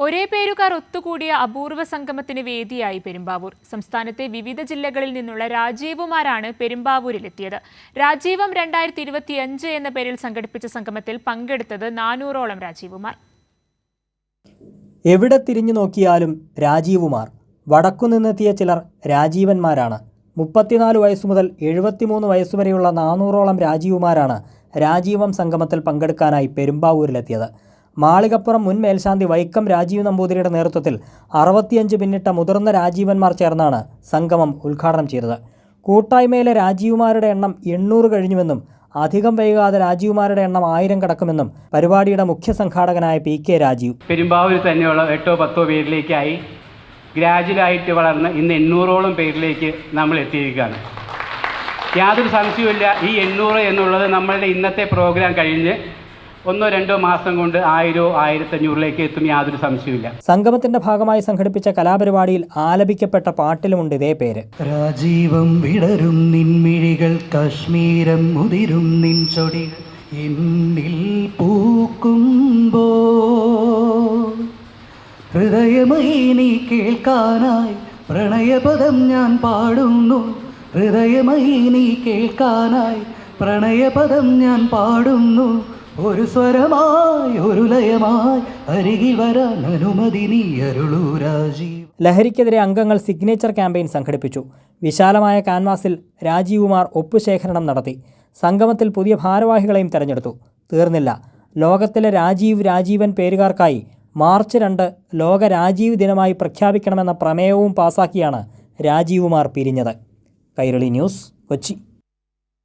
ഒരേ പേരുകാർ ഒത്തുകൂടിയ അപൂർവ സംഗമത്തിന് വേദിയായി പെരുമ്പാവൂർ. സംസ്ഥാനത്തെ വിവിധ ജില്ലകളിൽ നിന്നുള്ള രാജീവുമാരാണ് പെരുമ്പാവൂരിലെത്തിയത്. രാജീവം 2025 എന്ന പേരിൽ സംഘടിപ്പിച്ച സംഗമത്തിൽ പങ്കെടുത്തത് 400ഓളം രാജീവുമാർ. എവിടെ തിരിഞ്ഞു നോക്കിയാലും രാജീവുമാർ. വടക്കുനിന്നെത്തിയ ചിലർ രാജീവന്മാരാണ്. 34 വയസ്സു മുതൽ 73 വയസ്സുവരെയുള്ള 400ഓളം രാജീവുമാരാണ് രാജീവം സംഗമത്തിൽ പങ്കെടുക്കാനായി പെരുമ്പാവൂരിലെത്തിയത്. മാളികപ്പുറം മുൻ മേൽശാന്തി വൈക്കം രാജീവ് നമ്പൂതിരിയുടെ നേതൃത്വത്തിൽ 65 പിന്നിട്ട മുതിർന്ന രാജീവന്മാർ ചേർന്നാണ് സംഗമം ഉദ്ഘാടനം ചെയ്തത്. കൂട്ടായ്മയിലെ രാജീവുമാരുടെ എണ്ണം 800 കഴിഞ്ഞുവെന്നും അധികം വൈകാതെ രാജീവുമാരുടെ എണ്ണം 1000 കടക്കുമെന്നും പരിപാടിയുടെ മുഖ്യ സംഘാടകനായ PK രാജീവ്. പെരുമ്പാവൂരിൽ തന്നെയുള്ള 8-10 പേരിലേക്കായി ഗ്രാജുവലായിട്ട് വളർന്ന് ഇന്ന് 800ഓളം പേരിലേക്ക് നമ്മൾ എത്തിയിരിക്കുകയാണ്. യാതൊരു സംശയവുമില്ല, ഈ 800 എന്നുള്ളത് നമ്മളുടെ ഇന്നത്തെ പ്രോഗ്രാം കഴിഞ്ഞ് 1-2 മാസം കൊണ്ട് 1000-1500 എത്തും, യാതൊരു സംശയമില്ല. സംഗമത്തിന്റെ ഭാഗമായി സംഘടിപ്പിച്ച കലാപരിപാടിയിൽ ആലപിക്കപ്പെട്ട പാട്ടിലുമുണ്ട് ഇതേ പേര്. രാജീവം വിടരും നിൻമിഴികൾ, കാശ്മീരം മുതിരും നിൻ ചൊടികൾ എന്നിൽ പൂക്കുമ്പോ, ഹൃദയമായി നീ കേൾക്കാനായി പ്രണയപദം ഞാൻ പാടുന്നു. ഹൃദയമായി നീ കേൾക്കാനായി പ്രണയപദം ഞാൻ പാടുന്നു. ഒരു സ്വരമായി ഒരു ലയമായി അരികിൽ വരാൻ അനുമതി നീ അരുളൂ രാജീവ്. ലഹരിക്കെതിരെ അംഗങ്ങൾ സിഗ്നേച്ചർ ക്യാമ്പയിൻ സംഘടിപ്പിച്ചു. വിശാലമായ കാൻവാസിൽ രാജീവുമാർ ഒപ്പുശേഖരണം നടത്തി. സംഗമത്തിൽ പുതിയ ഭാരവാഹികളെയും തെരഞ്ഞെടുത്തു. തീർന്നില്ല. ലോകത്തിലെ രാജീവൻ പേരുകാർക്കായി മാർച്ച് 2 ലോക രാജീവ് ദിനമായി പ്രഖ്യാപിക്കണമെന്ന പ്രമേയവും പാസാക്കിയാണ് രാജീവുമാർ പിരിഞ്ഞത്. കൈരളി ന്യൂസ്, കൊച്ചി.